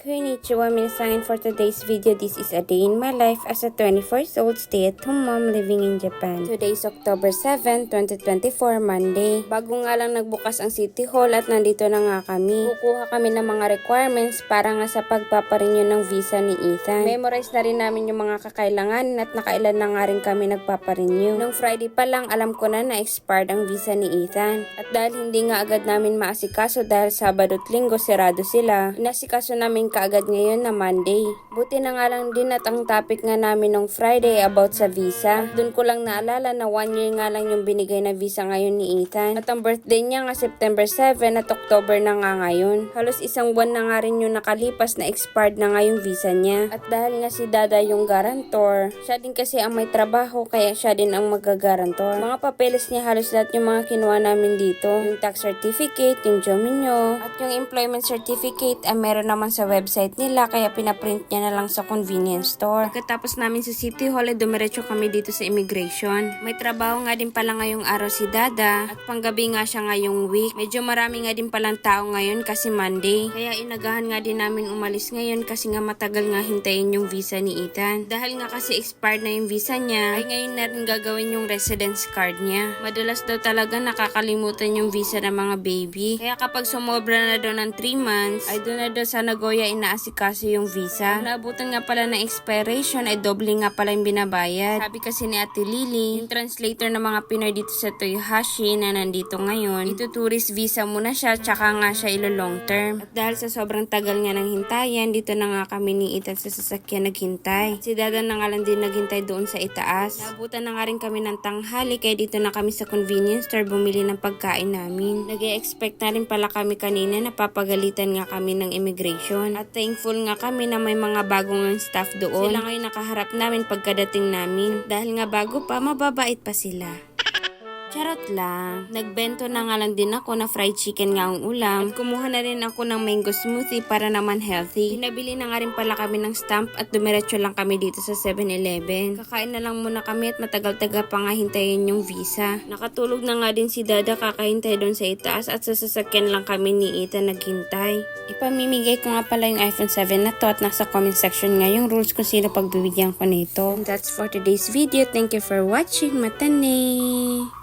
Konnichiwa minasan, for today's video, this is a day in my life as a 24-year-old stay-at-home mom living in Japan. Today is October 7, 2024, Monday. Bago nga lang nagbukas ang City Hall at nandito na nga kami. Kukuha kami ng mga requirements para nga sa pagpaparenew ng visa ni Ethan. Memorize na rin namin yung mga kakailangan at nakailan na nga rin kami nagpaparenew. Nung Friday pa lang alam ko na expired ang visa ni Ethan. At dahil hindi nga agad namin maasikaso dahil Sabado at Linggo sarado sila, inasikaso namin kaagad ngayon na Monday. Buti na nga lang din at ang topic nga namin nung Friday about sa visa. Doon ko lang naalala na 1 year nga lang yung binigay na visa ngayon ni Ethan. At ang birthday niya nga September 7 at October na nga ngayon. Halos isang buwan na nga rin yung nakalipas na expired na nga yung visa niya. At dahil nga si Dada yung guarantor, siya din kasi ang may trabaho kaya siya din ang magagarantor. Mga papeles niya halos lahat yung mga kinuha namin dito. Yung tax certificate, yung Jominyo, at yung employment certificate ay meron naman sa website nila kaya pinaprint niya na lang sa convenience store. Pagkatapos namin sa City Hall ay dumiretso kami dito sa immigration. May trabaho nga din pala ngayong araw si Dada at panggabi nga siya ngayong week. Medyo marami nga din palang tao ngayon kasi Monday. Kaya inagahan nga din namin umalis ngayon kasi nga matagal nga hintayin yung visa ni Ethan. Dahil nga kasi expired na yung visa niya ay ngayon na rin gagawin yung residence card niya. Madalas daw talaga nakakalimutan yung visa ng mga baby. Kaya kapag sumobra na daw ng 3 months ay doon na daw sa Nagoya inaasikaso yung visa. Naabutan nga pala ng expiration ay doble nga pala yung binabayad. Sabi kasi ni Ate Lily, yung translator ng mga Pinoy dito sa Toyohashi na nandito ngayon, ito tourist visa muna siya tsaka nga siya ilo long term. At dahil sa sobrang tagal nga ng hintayan, dito na nga kami ni Ethan sa sasakyan naghintay. Si Dada na nga lang din naghintay doon sa itaas. Naabutan na nga rin kami ng tanghali kaya dito na kami sa convenience store bumili ng pagkain namin. Nag-e-expect na rin pala kami kanina na papagalitan nga kami ng immigration. At thankful nga kami na may mga bagong staff doon. Sila ngayon nakaharap namin pagkadating namin. Dahil nga bago pa, mababait pa sila. Charot lang. Nagbento na nga lang din ako na fried chicken nga ang ulam. At kumuha na rin ako ng mango smoothie para naman healthy. Pinabili na nga rin pala kami ng stamp at dumiretso lang kami dito sa 7-Eleven. Kakain na lang muna kami at matagal-taga pa nga hintayin yung visa. Nakatulog na nga din si Dada kakahintay doon sa itaas at sa sasakyan lang kami ni Ethan naghintay. Ipamimigay ko nga pala yung iPhone 7 na to at nasa comment section nga yung rules kung sino pagbibigyan ko nito. And that's for today's video. Thank you for watching. Matane!